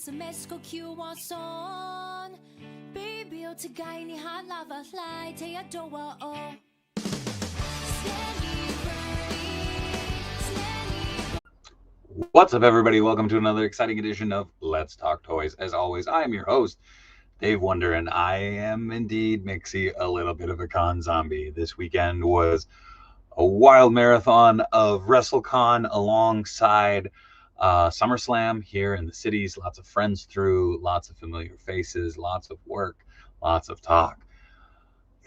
SMS ก็คิววอซอนบีบิลที่ไกลนี่หาลาวาไลเทยโดวโอ What's up, everybody? Welcome to another exciting edition of Let's Talk Toys. As always, I am your host, Dave Wonder, and I am indeed, Mixie, a little bit of a con zombie. This weekend was a wild marathon of WrestleCon alongside SummerSlam here in the cities. Lots of friends through, lots of familiar faces, lots of work, lots of talk.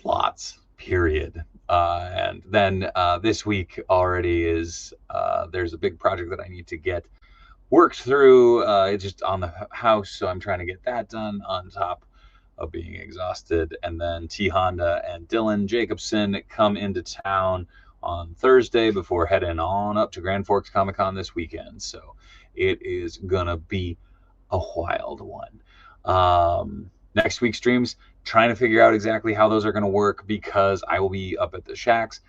Lots, period. And then this week already is there's a big project that I need to get worked through. It's just on the house, so I'm trying to get that done on top of being exhausted. And then T Honda and Dylan Jacobson come into town on Thursday before heading on up to Grand Forks Comic Con this weekend. So it is gonna be a wild one. Next week's streams, trying to figure out exactly how those are going to work because I will be up at the Shacks.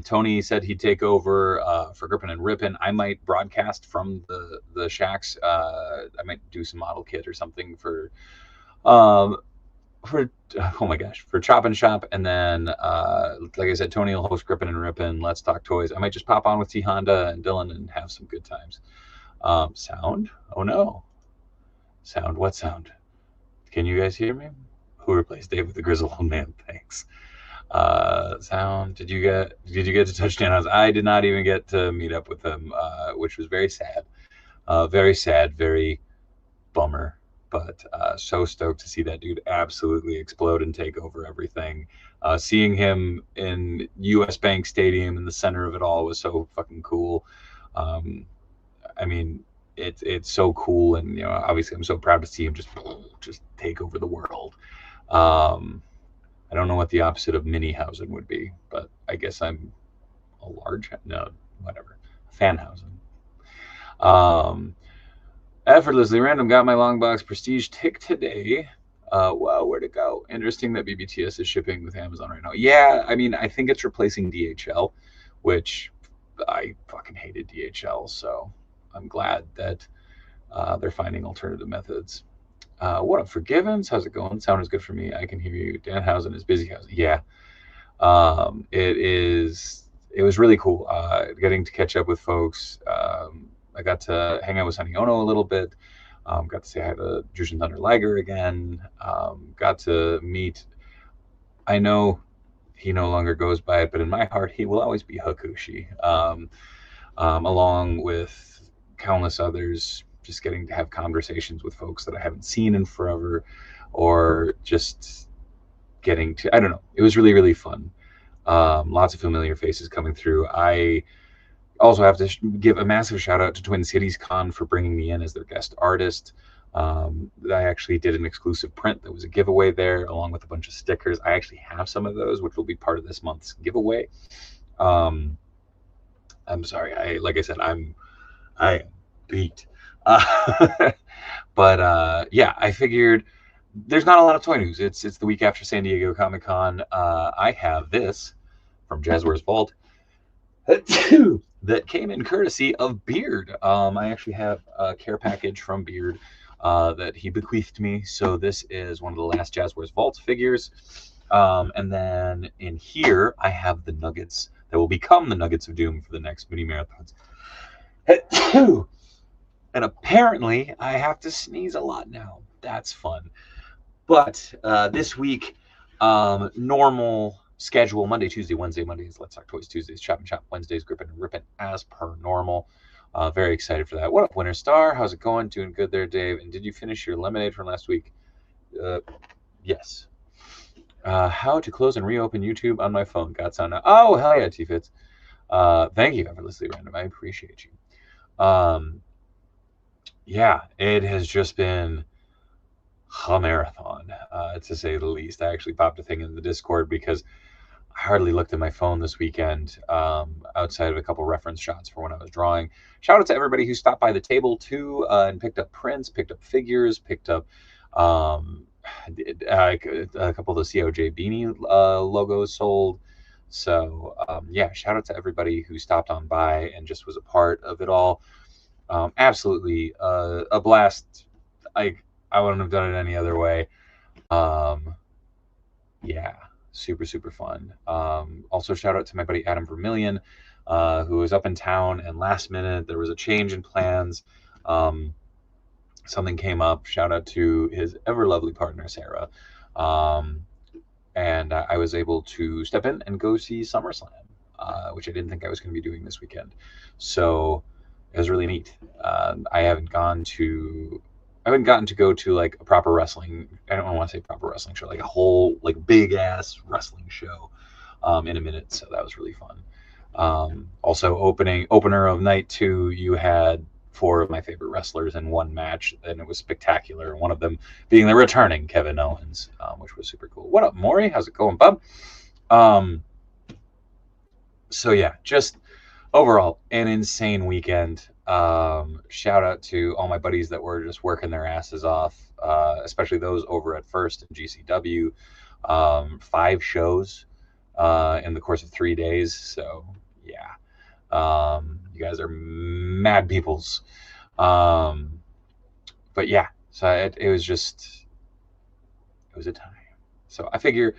Tony said he'd take over for Grippin' and Rippin'. I might broadcast from the Shacks. I might do some model kit or something for oh my gosh, for Chop and Shop. And then, like I said, Tony will host Grippin' and Rippin', Let's Talk Toys. I might just pop on with T Honda and Dylan and have some good times. Sound? Oh no. Sound? What sound? Can you guys hear me? Who replaced Dave with the Grizzled Old Man? Thanks. Sound. Did you get to Touchdown House? I did not even get to meet up with him, which was very sad. Very bummer. But so stoked to see that dude absolutely explode and take over everything. Seeing him in US Bank Stadium in the center of it all was so fucking cool. I mean, it's so cool, and you know, obviously I'm so proud to see him just take over the world. I don't know what the opposite of Minihausen would be, but I guess I'm a large, no, whatever, Fanhausen. Effortlessly random, got my long box prestige tick today. Wow, where'd it go? Interesting that BBTS is shipping with Amazon right now. Yeah, I mean, I think it's replacing DHL, which I fucking hated DHL, so I'm glad that they're finding alternative methods. What up, Forgivens? How's it going? Sound is good for me. I can hear you. Danhausen is Busyhausen. Yeah. It was really cool getting to catch up with folks. I got to hang out with Sonny Ono a little bit. Got to say hi to Jushin Thunder Liger again. Got to meet, I know he no longer goes by it, but in my heart, he will always be Hakushi. Along with countless others, just getting to have conversations with folks that I haven't seen in forever, or just getting to, I don't know, it was really, really fun. Lots of familiar faces coming through. I also have to give a massive shout out to Twin Cities Con for bringing me in as their guest artist. I actually did an exclusive print that was a giveaway there, along with a bunch of stickers. I actually have some of those, which will be part of this month's giveaway. I'm sorry, like I said, I am beat. But yeah, I figured there's not a lot of toy news. It's the week after San Diego Comic Con. I have this from Jazzwares Vault that came in courtesy of Beard. I actually have a care package from Beard that he bequeathed me. So this is one of the last Jazzwares Vault figures. And then in here, I have the Nuggets that will become the Nuggets of Doom for the next mini marathons. And apparently, I have to sneeze a lot now. That's fun. But this week, normal schedule: Monday, Tuesday, Wednesday. Mondays, Let's Talk Toys. Tuesdays, Chop and Shop. Wednesdays, Grippin' and Rippin' as per normal. Very excited for that. What up, Winter Star? How's it going? Doing good there, Dave. And did you finish your lemonade from last week? Yes. How to close and reopen YouTube on my phone. Got sound now. Oh, hell yeah, T-Fits. Thank you, Effortlessly Random. I appreciate you. Yeah, it has just been a marathon, to say the least. I actually popped a thing in the Discord because I hardly looked at my phone this weekend, outside of a couple reference shots for when I was drawing. Shout out to everybody who stopped by the table too, and picked up prints, picked up figures, picked up a couple of the COJ beanie logos sold. So yeah, shout out to everybody who stopped on by and just was a part of it all. Absolutely a blast. like, I wouldn't have done it any other way. Yeah, super, super fun. Also, shout out to my buddy Adam Vermillion, who was up in town, and last minute there was a change in plans. Something came up. Shout out to his ever lovely partner Sarah, and I was able to step in and go see SummerSlam, which I didn't think I was going to be doing this weekend. So it was really neat. I haven't gotten to go to like a proper wrestling. I don't want to say proper wrestling show, like a whole like big ass wrestling show in a minute. So that was really fun. Also, opener of night 2, you had 4 of my favorite wrestlers in one match, and it was spectacular. One of them being the returning Kevin Owens, which was super cool. What up, Maury? How's it going, bub? So yeah, just overall an insane weekend. Shout out to all my buddies that were just working their asses off, especially those over at First and GCW. 5 shows in the course of 3 days. So yeah, you guys are mad peoples. But yeah, so it was a time. So I figure,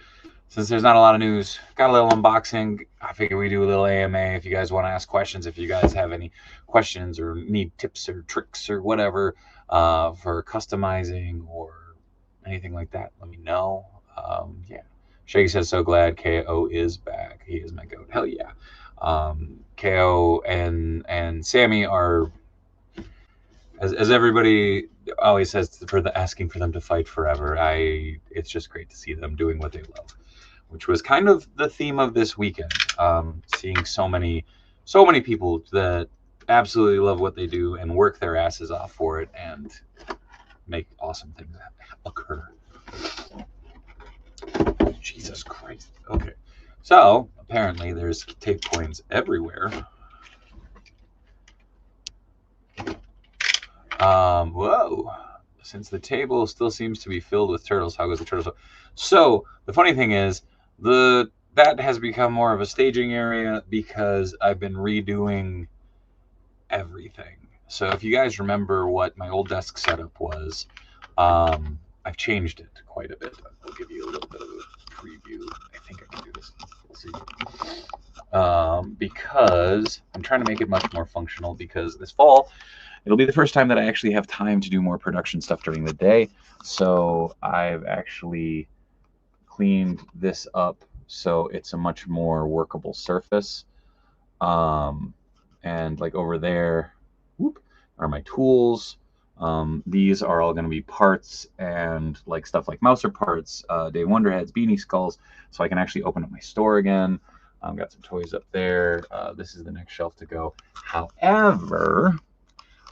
since there's not a lot of news, got a little unboxing, I figure we do a little AMA. If you guys want to ask questions, if you guys have any questions or need tips or tricks or whatever for customizing or anything like that, let me know. Yeah. Shaggy says, so glad KO is back. He is my goat. Hell yeah. KO and Sammy are, as everybody always says, asking for them to fight forever. It's just great to see them doing what they love, which was kind of the theme of this weekend. Seeing so many people that absolutely love what they do and work their asses off for it and make awesome things occur. Jesus Christ. Okay. So apparently there's tape coins everywhere. Whoa. Since the table still seems to be filled with turtles, how goes the turtles? So the funny thing is, that has become more of a staging area because I've been redoing everything. So if you guys remember what my old desk setup was, I've changed it quite a bit. I'll give you a little bit of a preview. I think I can do this. We'll see. Because I'm trying to make it much more functional, because this fall it'll be the first time that I actually have time to do more production stuff during the day. So I've actually cleaned this up so it's a much more workable surface. And like over there are my tools. These are all going to be parts and like stuff like Mouser parts, Dave Wonderheads, Beanie Skulls, so I can actually open up my store again. I've got some toys up there. This is the next shelf to go. However,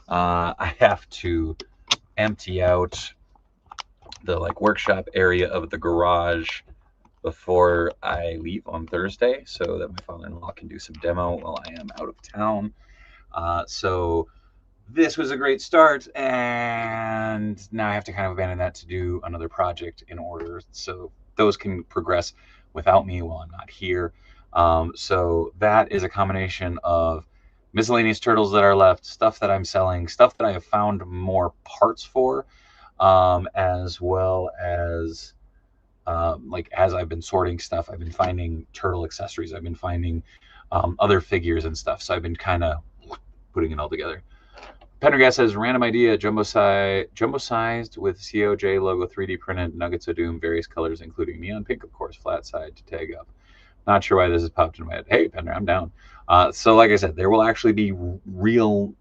I have to empty out the like workshop area of the garage before I leave on Thursday, so that my father-in-law can do some demo while I am out of town. So this was a great start, and now I have to kind of abandon that to do another project in order so those can progress without me while I'm not here. So that is a combination of miscellaneous turtles that are left, stuff that I'm selling, stuff that I have found more parts for, as well as like as I've been sorting stuff, I've been finding turtle accessories, I've been finding other figures and stuff. So I've been kind of putting it all together. Pendergast says, random idea, jumbo sized with COJ logo 3D printed Nuggets of Doom, various colors, including neon pink, of course, flat side to tag up. Not sure why this has popped in my head. Hey, Pender, I'm down. So like I said, there will actually be real,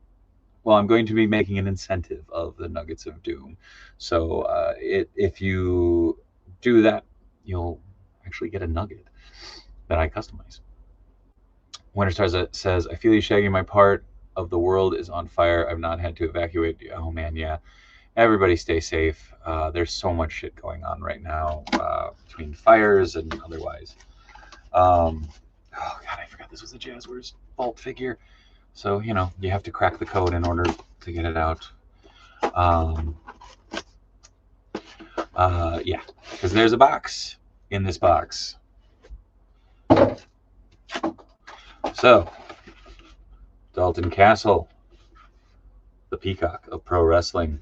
well, I'm going to be making an incentive of the Nuggets of Doom. So if you do that, you'll actually get a nugget that I customize. Winterstar says, I feel you, Shaggy. My part of the world is on fire. I've not had to evacuate. Oh man, yeah. Everybody stay safe. There's so much shit going on right now between fires and otherwise. Oh god, I forgot this was a Jazzwares Vault figure. So, you know, you have to crack the code in order to get it out. Yeah, because there's a box in this box. So, Dalton Castle, the peacock of pro wrestling.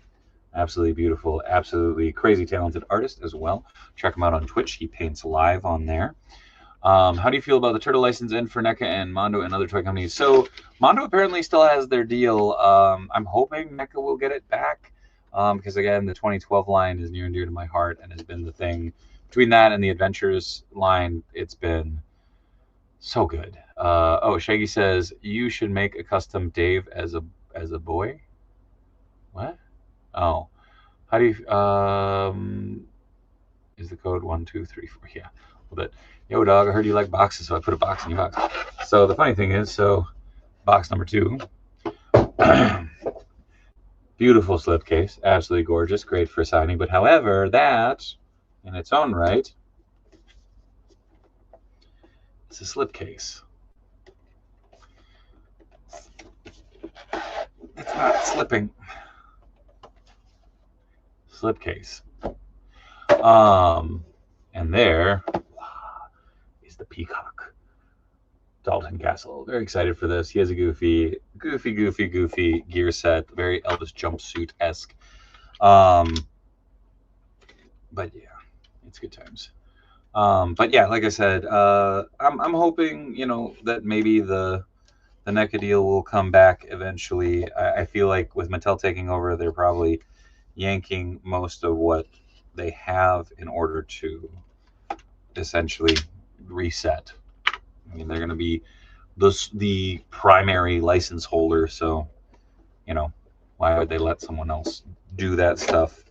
Absolutely beautiful, absolutely crazy talented artist as well. Check him out on Twitch. He paints live on there. How do you feel about the turtle license in for NECA and Mondo and other toy companies? So Mondo apparently still has their deal. I'm hoping NECA will get it back because, again, the 2012 line is near and dear to my heart and has been the thing. Between that and the Adventures line, it's been so good. Oh, Shaggy says, you should make a custom Dave as a boy. What? Oh. How do you... is the code 1234? Yeah. But yo, dog, I heard you like boxes, so I put a box in your box. So the funny thing is, so box number 2, beautiful slipcase, absolutely gorgeous, great for signing. But however, that in its own right, it's a slipcase. It's not slipping. Slipcase. And there is the peacock. Dalton Castle. Very excited for this. He has a goofy gear set. Very Elvis jumpsuit-esque. But yeah, it's good times. But yeah, like I said, I'm hoping, you know, that maybe the NECA deal will come back eventually. I feel like with Mattel taking over, they're probably yanking most of what they have in order to essentially reset. I mean, they're going to be the primary license holder, so, you know, why would they let someone else do that stuff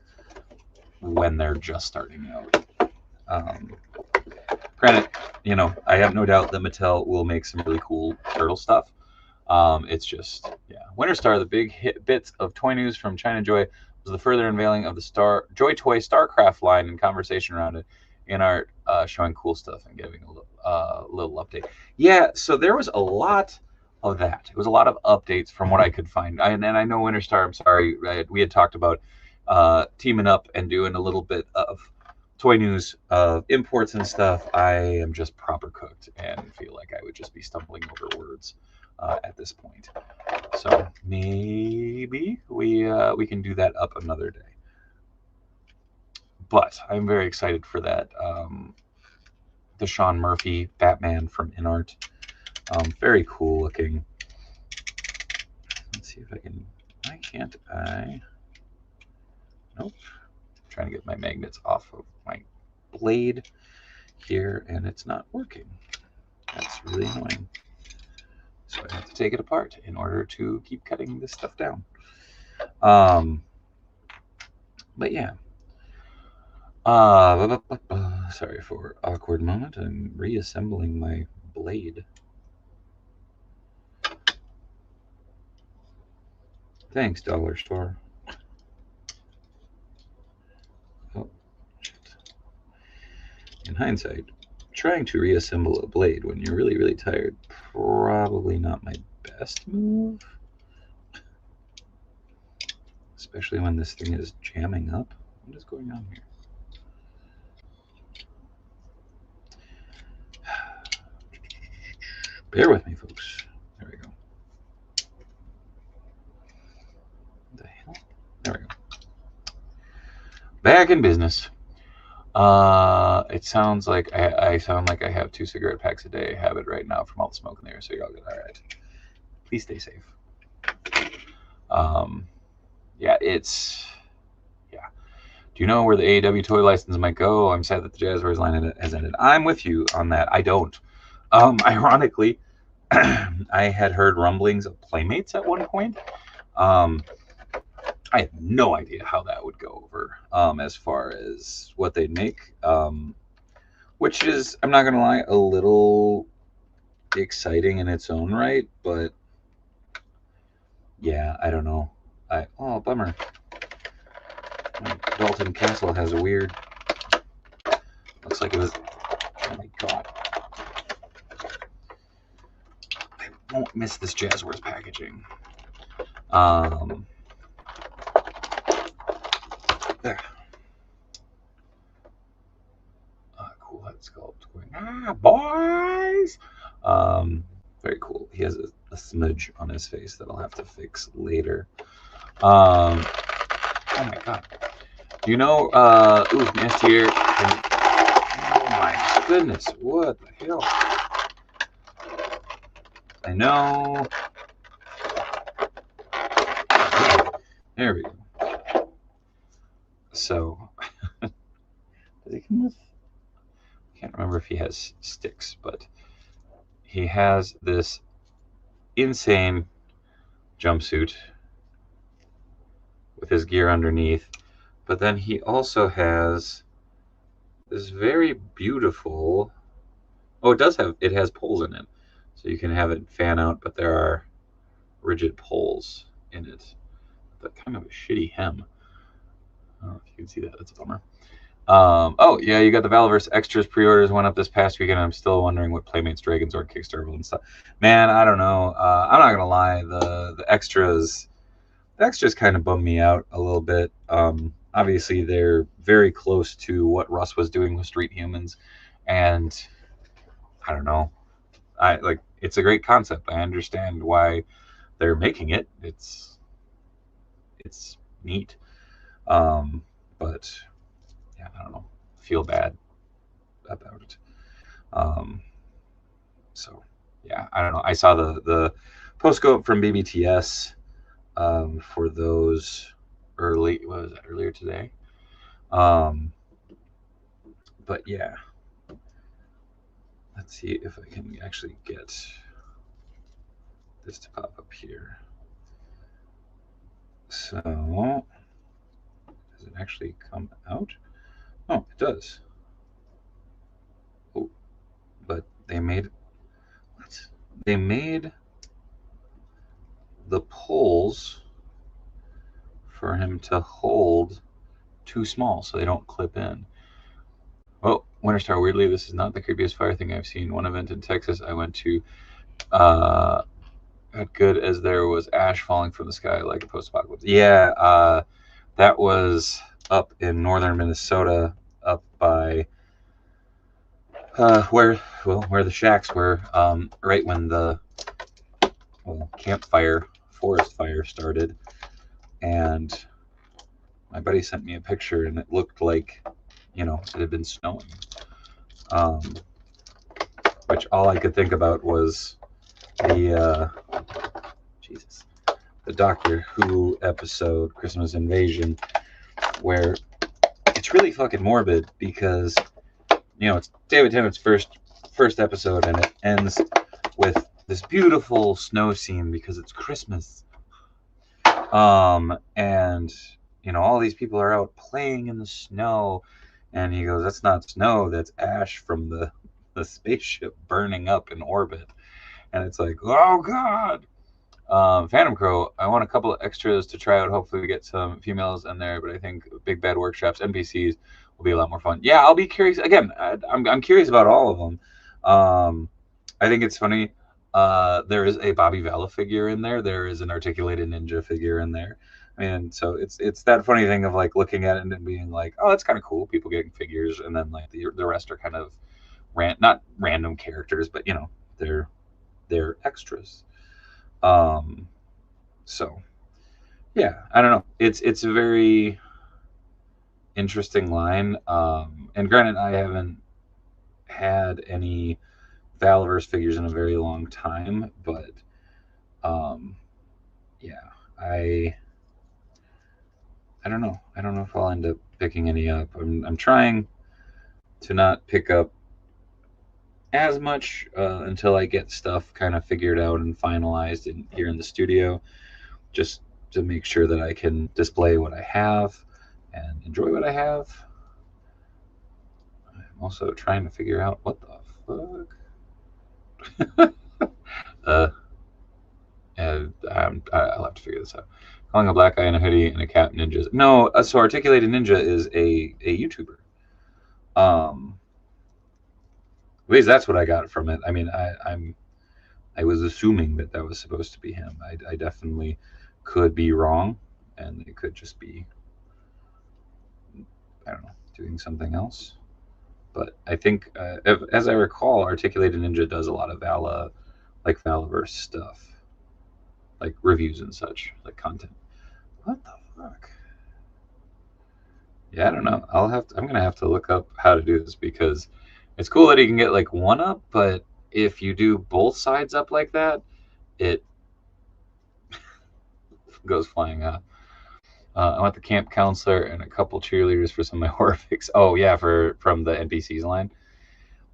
when they're just starting out? Granted, you know, I have no doubt that Mattel will make some really cool turtle stuff. It's just, yeah. Winter Star, the big hit bits of toy news from China Joy was the further unveiling of the Joy Toy StarCraft line and conversation around it in art, showing cool stuff and giving a little update. Yeah, so there was a lot of that. It was a lot of updates from what I could find. And I know Winter Star, I'm sorry, we had talked about teaming up and doing a little bit of toy news, imports and stuff. I am just proper cooked and feel like I would just be stumbling over words at this point. So maybe we can do that up another day. But I'm very excited for that. The Sean Murphy Batman from InArt. Very cool looking. Let's see if I can. Why can't I? Nope. I'm trying to get my magnets off of my blade here, and it's not working. That's really annoying. So I have to take it apart in order to keep cutting this stuff down. But yeah. Sorry for awkward moment. I'm reassembling my blade. Thanks, Dollar Store. Oh, shit. In hindsight, trying to reassemble a blade when you're really, really tired, probably not my best move. Especially when this thing is jamming up. What is going on here? Bear with me, folks. There we go. What the hell? There we go. Back in business. It sounds like I sound like I have 2 cigarette packs a day habit right now from all the smoke in there, so you're all good. All right. Please stay safe. Yeah, it's... Yeah. Do you know where the AEW toy license might go? I'm sad that the Jazzwares line has ended. I'm with you on that. I don't. Ironically, I had heard rumblings of Playmates at one point. I have no idea how that would go over as far as what they'd make, which is, I'm not going to lie, a little exciting in its own right, but yeah, I don't know. Oh, bummer. Dalton Castle has a weird, looks like it was, oh my god. I won't miss this Jazzwares packaging. There. Cool head sculpt going, boys! Very cool. He has a smudge on his face that I'll have to fix later. Oh my god. You know, ooh, nasty air. Oh my goodness, what the hell? I know. There we go. So, does he come with? I can't remember if he has sticks, but he has this insane jumpsuit with his gear underneath. But then he also has this very beautiful. Oh, it has poles in it, so you can have it fan out, but there are rigid poles in it. But kind of a shitty hem. I don't know if you can see that. That's a bummer. Oh yeah, you got the Valverse extras pre-orders went up this past weekend. I'm still wondering what Playmates Dragons or Kickstarter and stuff. Man, I don't know. I'm not gonna lie. The extras kind of bummed me out a little bit. Obviously, they're very close to what Russ was doing with Street Humans, and I don't know. It's a great concept. I understand why they're making it. It's neat. But yeah, I don't know. Feel bad about it. So yeah, I don't know. I saw the post go up from BBTS for those earlier today. But yeah, let's see if I can actually get this to pop up here. So does it actually come out? Oh, it does. Oh, but they made the poles for him to hold too small so they don't clip in. Well, Winterstar, weirdly, this is not the creepiest fire thing I've seen. One event in Texas I went to, got good as there was ash falling from the sky like a post-apocalypse. Yeah, that was up in northern Minnesota, up by where the shacks were, right when the campfire forest fire started, and my buddy sent me a picture, and it looked like, it had been snowing. Which all I could think about was the Doctor Who episode, Christmas Invasion, where it's really fucking morbid because, it's David Tennant's first episode, and it ends with this beautiful snow scene because it's Christmas. And all these people are out playing in the snow, and he goes, "That's not snow, that's ash from the spaceship burning up in orbit." And it's like, oh god. Phantom Crow, I want a couple of extras to try out. Hopefully we get some females in there, but I think Big Bad Workshops, NPCs will be a lot more fun. Yeah, I'll be curious. Again, I'm curious about all of them. I think it's funny. There is a Bobby Valla figure in there. There is an Articulated Ninja figure in there. And so it's that funny thing of like looking at it and being like, oh, that's kind of cool. People getting figures, and then like the rest are kind of not random characters, but they're extras. So yeah, I don't know. It's a very interesting line. And granted, I haven't had any Valverse figures in a very long time, but yeah, I don't know. I don't know if I'll end up picking any up. I'm trying to not pick up as much until I get stuff kind of figured out and finalized here in the studio, just to make sure that I can display what I have and enjoy what I have. I'm also trying to figure out what the fuck. I'll have to figure this out. Calling a black guy in a hoodie and a cat ninjas. No, so Articulated Ninja is a YouTuber. At least that's what I got from it. I mean, I was assuming that was supposed to be him. I definitely could be wrong, and it could just be, I don't know, doing something else. But I think, as I recall, Articulated Ninja does a lot of Valverse stuff, like reviews and such, like content. What the fuck? Yeah, I don't know. I'm gonna have to look up how to do this because it's cool that you can get like one up, but if you do both sides up like that, it goes flying up. I want the camp counselor and a couple cheerleaders for some of my horror fix. Oh yeah, from the NPCs line.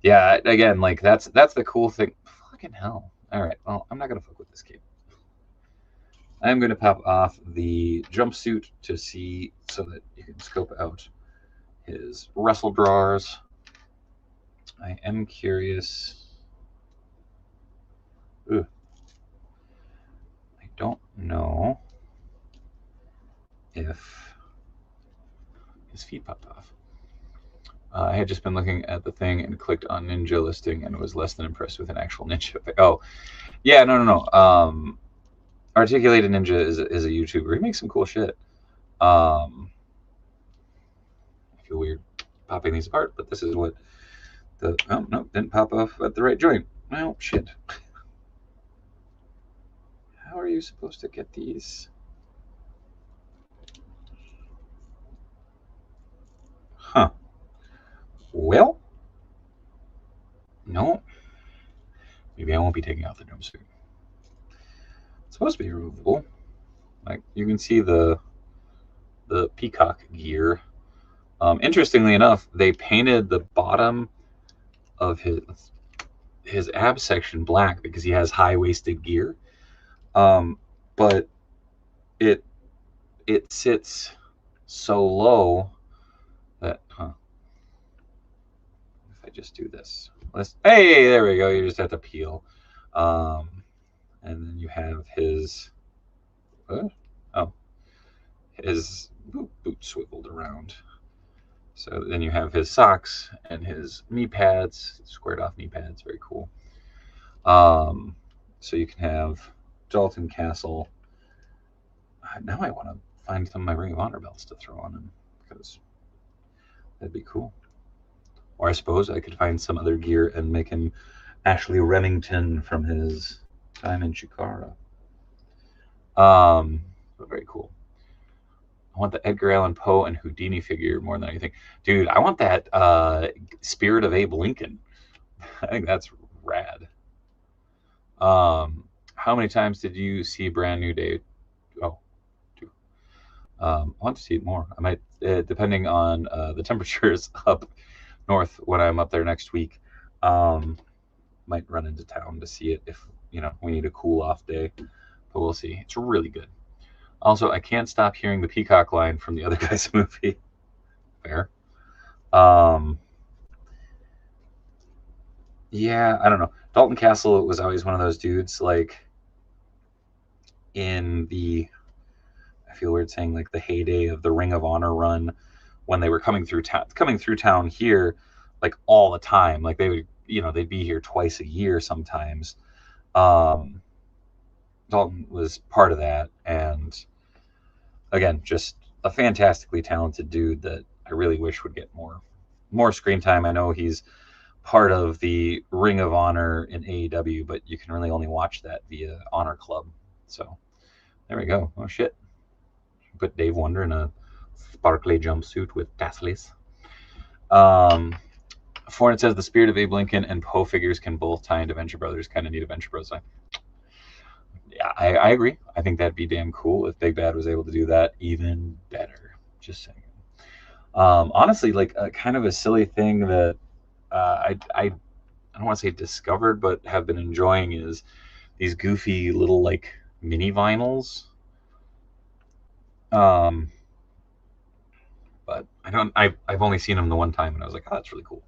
Yeah, again, like that's the cool thing. Fucking hell. All right, well, I'm not gonna fuck with this game. I'm gonna pop off the jumpsuit to see so that you can scope out his wrestle drawers. I am curious. Ooh. I don't know if his feet popped off. I had just been looking at the thing and clicked on ninja listing and was less than impressed with an actual ninja. Oh, yeah, no. Articulated Ninja is a YouTuber. He makes some cool shit. I feel weird popping these apart, but this is what the... Oh, no, didn't pop off at the right joint. Well, shit. How are you supposed to get these? Huh. Well, no. Maybe I won't be taking out the jumpsuit. It's supposed to be removable. Like, you can see the peacock gear. Interestingly enough, they painted the bottom of his ab section black because he has high-waisted gear. But it sits so low that, if I just do this, hey, there we go. You just have to peel, and then you have his his boot swiveled around. So then you have his socks and his knee pads, squared off knee pads. Very cool. So you can have Dalton Castle. Now I want to find some of my Ring of Honor belts to throw on him because that'd be cool. Or I suppose I could find some other gear and make him Ashley Remington from his time in Chikara. But very cool. I want the Edgar Allan Poe and Houdini figure more than anything. Dude, I want that Spirit of Abe Lincoln. I think that's rad. How many times did you see Brand New Day? Oh, two. I want to see it more. I might, depending on the temperatures up north when I'm up there next week, might run into town to see it if, we need a cool off day. But we'll see. It's really good. Also, I can't stop hearing the peacock line from the other guy's movie. Fair. Yeah, I don't know. Dalton Castle was always one of those dudes, like, in the, I feel weird saying, like, the heyday of the Ring of Honor run, when they were coming through town here, like, all the time. Like, they would, they'd be here twice a year sometimes. Dalton was part of that, and again, just a fantastically talented dude that I really wish would get more screen time. I know he's part of the Ring of Honor in AEW, but you can really only watch that via Honor Club. So there we go. Oh shit. Put Dave Wonder in a sparkly jumpsuit with tassels. Fornet says the Spirit of Abe Lincoln and Poe figures can both tie into Venture Brothers. Kind of need a Venture Bros. Yeah, I agree. I think that'd be damn cool if Big Bad was able to do that. Even better. Just saying. Honestly, like kind of a silly thing that I don't want to say discovered, but have been enjoying is these goofy little like mini vinyls. But I've only seen them the one time, and I was like, oh, that's really cool.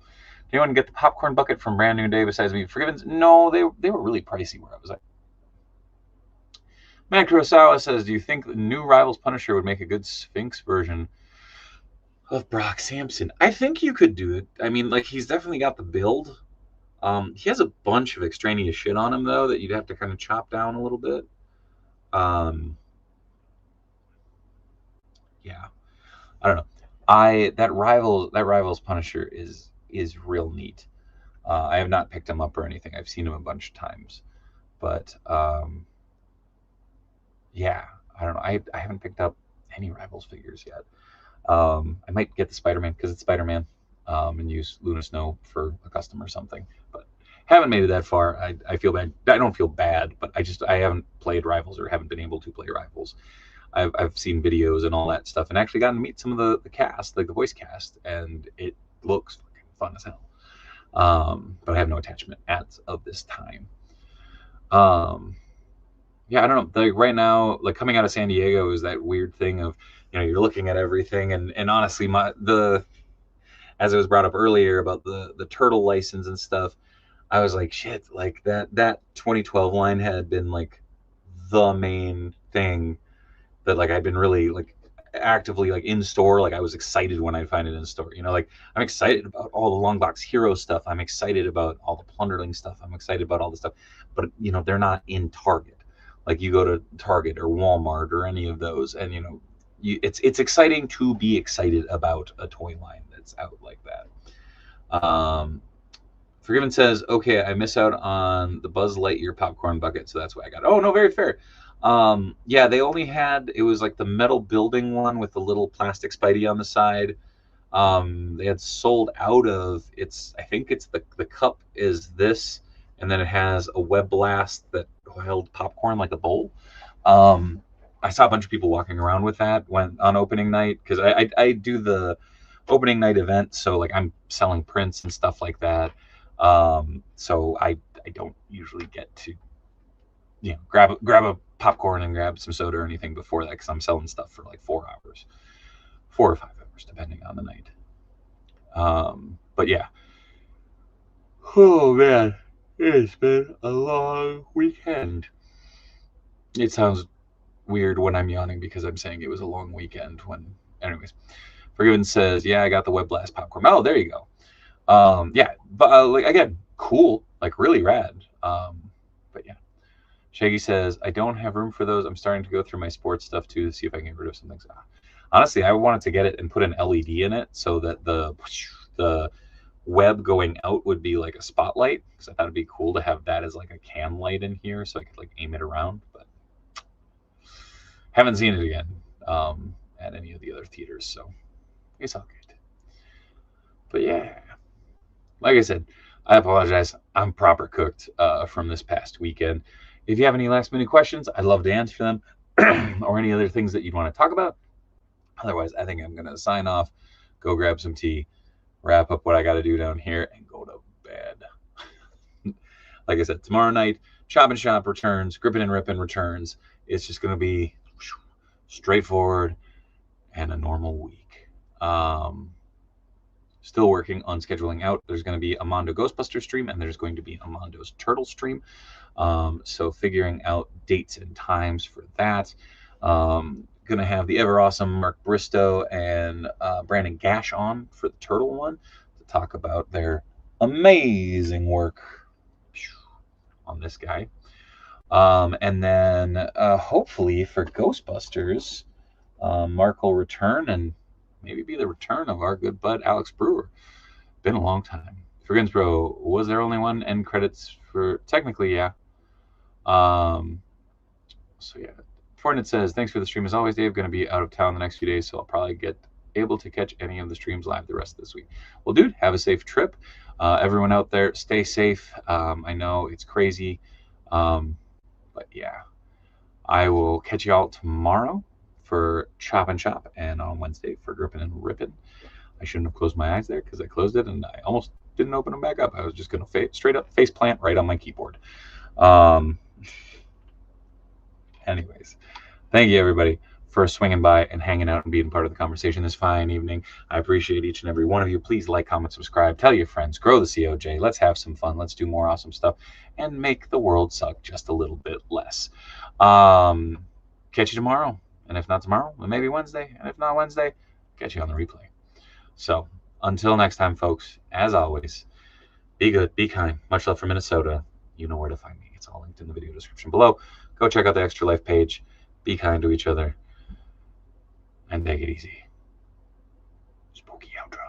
Did anyone get the popcorn bucket from Brand New Day besides me? Forgiven? No, they were really pricey where I was at. Matt Kurosawa says, do you think the new Rivals Punisher would make a good Sphinx version of Brock Sampson? I think you could do it. I mean, like, he's definitely got the build. He has a bunch of extraneous shit on him, though, that you'd have to kind of chop down a little bit. Yeah. I don't know. That Rivals Punisher is real neat. I have not picked him up or anything. I've seen him a bunch of times. But, yeah, I don't know. I haven't picked up any Rivals figures yet. I might get the Spider-Man because it's Spider-Man, and use Luna Snow for a custom or something. But haven't made it that far. I feel bad. I don't feel bad, but I haven't played Rivals or haven't been able to play Rivals. I've seen videos and all that stuff, and actually gotten to meet some of the cast, like the voice cast, and it looks fucking fun as hell. But I have no attachment as of this time. Yeah, I don't know. Like right now, like coming out of San Diego is that weird thing of, you're looking at everything, and honestly, as it was brought up earlier about the turtle license and stuff, I was like, shit, like that 2012 line had been like the main thing that like I'd been really like actively like in store. Like I was excited when I'd find it in store. Like I'm excited about all the long box hero stuff. I'm excited about all the plunderling stuff. I'm excited about all the stuff. But they're not in Target. Like you go to Target or Walmart or any of those, and it's exciting to be excited about a toy line that's out like that. Forgiven says, okay, I miss out on the Buzz Lightyear popcorn bucket, so that's why I got it. Oh, no, very fair. Yeah, they only had, it was like the metal building one with the little plastic Spidey on the side. They had sold out of, I think it's the cup is this, and then it has a web blast that held popcorn like a bowl. I saw a bunch of people walking around with that on opening night, because I do the opening night event, so like I'm selling prints and stuff like that. So I don't usually get to grab a popcorn and grab some soda or anything before that, because I'm selling stuff for like 4 hours, 4 or 5 hours depending on the night. But yeah, oh man, it's been a long weekend. It sounds weird when I'm yawning because I'm saying it was a long weekend anyways. Forgiven says, yeah, I got the web blast popcorn. Oh, there you go. Yeah, but like again, cool, like really rad. But yeah, Shaggy says, I don't have room for those. I'm starting to go through my sports stuff too to see if I can get rid of some things. Honestly, I wanted to get it and put an LED in it so that the web going out would be like a spotlight, because I thought it'd be cool to have that as like a cam light in here so I could like aim it around. But haven't seen it again at any of the other theaters, so it's all good. But yeah, like I said, I apologize. I'm proper cooked from this past weekend. If you have any last minute questions, I'd love to answer them, or any other things that you'd want to talk about. Otherwise, I think I'm going to sign off, go grab some tea, wrap up what I got to do down here, and go to bed. Like I said, tomorrow night, Chop and Shop returns, Grippin' and Rippin' returns. It's just going to be straightforward and a normal week. Still working on scheduling out. There's going to be a Mondo Ghostbuster stream, and there's going to be a Mondo's Turtle stream. So figuring out dates and times for that. Going to have the ever awesome Mark Bristow and Brandon Gash on for the Turtle one to talk about their amazing work on this guy. And then hopefully for Ghostbusters, Mark will return and maybe be the return of our good bud Alex Brewer. Been a long time. For Ginsbro, was there only one end credits for? Technically, yeah. So yeah. Fortnite says, thanks for the stream as always, Dave. Going to be out of town the next few days, so I'll probably get able to catch any of the streams live the rest of this week. Well, dude, have a safe trip. Everyone out there, stay safe. I know it's crazy, but yeah, I will catch you all tomorrow for Chop and Shop, and on Wednesday for Grippin' and Rippin'. I shouldn't have closed my eyes there because I closed it and I almost didn't open them back up. I was just going to straight up face plant right on my keyboard. Anyways, thank you everybody for swinging by and hanging out and being part of the conversation this fine evening. I appreciate each and every one of you. Please like, comment, subscribe, tell your friends, grow the COJ. Let's have some fun. Let's do more awesome stuff and make the world suck just a little bit less. Catch you tomorrow. And if not tomorrow, then maybe Wednesday. And if not Wednesday, catch you on the replay. So until next time, folks, as always, be good, be kind. Much love from Minnesota. You know where to find me. It's all linked in the video description below. Go check out the Extra Life page. Be kind to each other. And take it easy. Spooky outro.